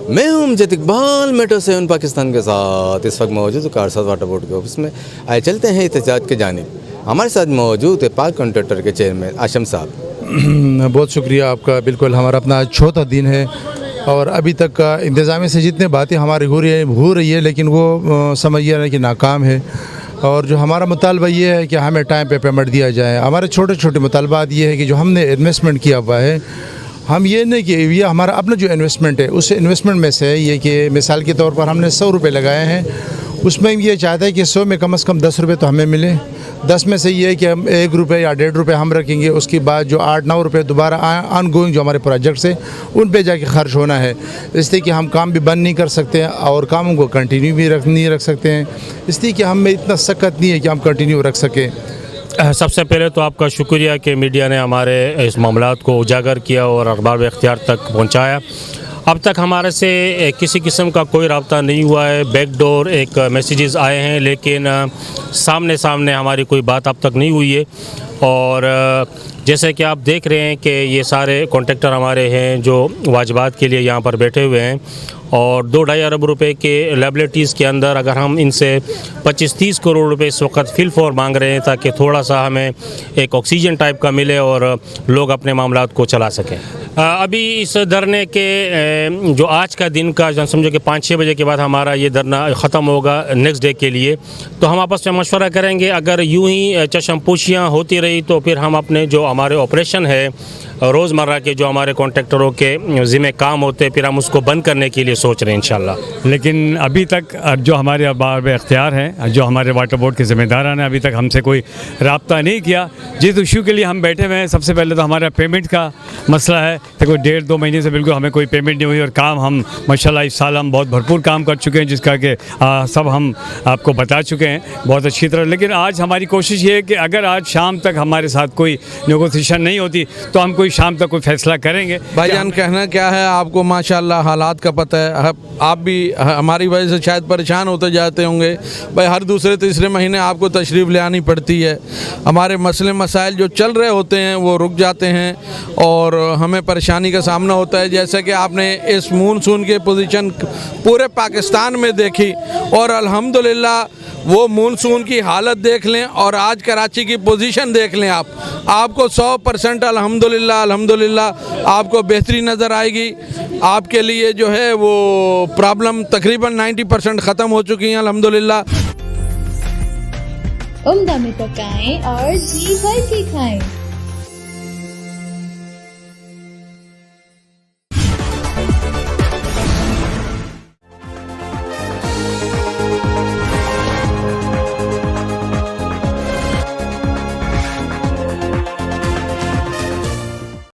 मैं हूं अमजद इकबाल, मेट्रो 7 पाकिस्तान के साथ इस वक्त मौजूद हूँ कारसाज वाटर बोर्ड के ऑफिस में। आए चलते हैं एहतजाज के जानिब। हमारे साथ मौजूद है पाक कॉन्ट्रैक्टर के चेयरमैन आशम साहब। बहुत शुक्रिया आपका। बिल्कुल हमारा अपना चौथा दिन है और अभी तक का इंतज़ामिया से जितने बातें हमारी हो रही है लेकिन वो समझिए कि नाकाम है। और जो हमारा मुतालबा ये है कि हमें टाइम पे पेमेंट दिया जाए। हमारे छोटे छोटे मुतालबात ये है कि जो हमने इन्वेस्टमेंट किया हुआ है, हम ये नहीं कि ये हमारा अपना जो इन्वेस्टमेंट है उस इन्वेस्टमेंट में से ये कि मिसाल के तौर पर हमने 100 रुपये लगाए हैं, उसमें ये चाहता है कि 100 में कम से कम 10 रुपये तो हमें मिले। 10 में से ये है कि हम 1 रुपये या 1.5 रुपये हम रखेंगे, उसके बाद जो 8-9 रुपये दोबारा ऑन गोइंग जो हमारे प्रोजेक्ट्स हैं उन पे जाके खर्च होना है। इसलिए कि हम काम भी बंद नहीं कर सकते हैं और कामों को कंटिन्यू भी नहीं रख सकते हैं, इसलिए कि हम में इतना सख्त नहीं है कि हम कंटिन्यू रख सकें। सबसे पहले तो आपका शुक्रिया कि मीडिया ने हमारे इस मामलात को उजागर किया और अखबार इख्तियार तक पहुँचाया। अब तक हमारे से किसी किस्म का कोई रब्ता नहीं हुआ है। बैकडोर एक मैसेजेस आए हैं लेकिन सामने हमारी कोई बात अब तक नहीं हुई है। और जैसे कि आप देख रहे हैं कि ये सारे कॉन्ट्रैक्टर हमारे हैं जो वाजबात के लिए यहाँ पर बैठे हुए हैं और 2-2.5 अरब रुपए के लायबिलिटीज़ के अंदर अगर हम इनसे 25-30 करोड़ रुपए इस वक्त फिल फॉर मांग रहे हैं ताकि थोड़ा सा हमें एक ऑक्सीजन टाइप का मिले और लोग अपने मामलात को चला सकें। अभी इस धरने के जो आज का दिन का समझो कि 5-6 बजे के बाद हमारा ये धरना ख़त्म होगा नेक्स्ट डे के लिए, तो हम आपस में मशवरा करेंगे। अगर यूं ही चशमपोशियाँ होती रही तो फिर हम अपने जो हमारे ऑपरेशन है रोज़मर्रा के जो हमारे कॉन्ट्रैक्टरों के ज़िम्मे काम होते हैं फिर हम उसको बंद करने के लिए सोच रहे हैं इंशाल्लाह। लेकिन अभी तक जो हमारे अखबार में इख्तियार हैं, जो हमारे वाटर बोर्ड के ज़िम्मेदारान हैं, अभी तक हमसे कोई रब्ता नहीं किया। जिस इशू के लिए हम बैठे हुए हैं, सबसे पहले तो हमारा पेमेंट का मसला है। देखो 1.5-2 महीने से बिल्कुल हमें कोई पेमेंट नहीं हुई और काम हम माशाल्लाह इस साल हम बहुत भरपूर काम कर चुके हैं जिसका कि सब हम आपको बता चुके हैं बहुत अच्छी तरह। लेकिन आज हमारी कोशिश ये है कि अगर आज शाम तक हमारे साथ कोई नेगोशिएशन नहीं होती तो हम शाम तक कोई फैसला करेंगे। भाईजान कहना क्या है, आपको माशाल्लाह हालात का पता है, आप भी हमारी वजह से शायद परेशान होते जाते होंगे। भाई हर दूसरे तीसरे महीने आपको तशरीफ़ ले आनी पड़ती है। हमारे मसले मसाइल जो चल रहे होते हैं वो रुक जाते हैं और हमें परेशानी का सामना होता है। जैसे कि आपने इस मानसून के पोजीशन पूरे पाकिस्तान में देखी और अल्हम्दुलिल्लाह वो मानसून की हालत देख लें और आज कराची की पोजीशन देख लें आपको 100% अल्हम्दुलिल्लाह आपको बेहतरी नज़र आएगी। आपके लिए जो है वो प्रॉब्लम तकरीबन 90% ख़त्म हो चुकी हैं अल्हम्दुलिल्लाह। उम्दा में पकाएं और जी भर के खाएं।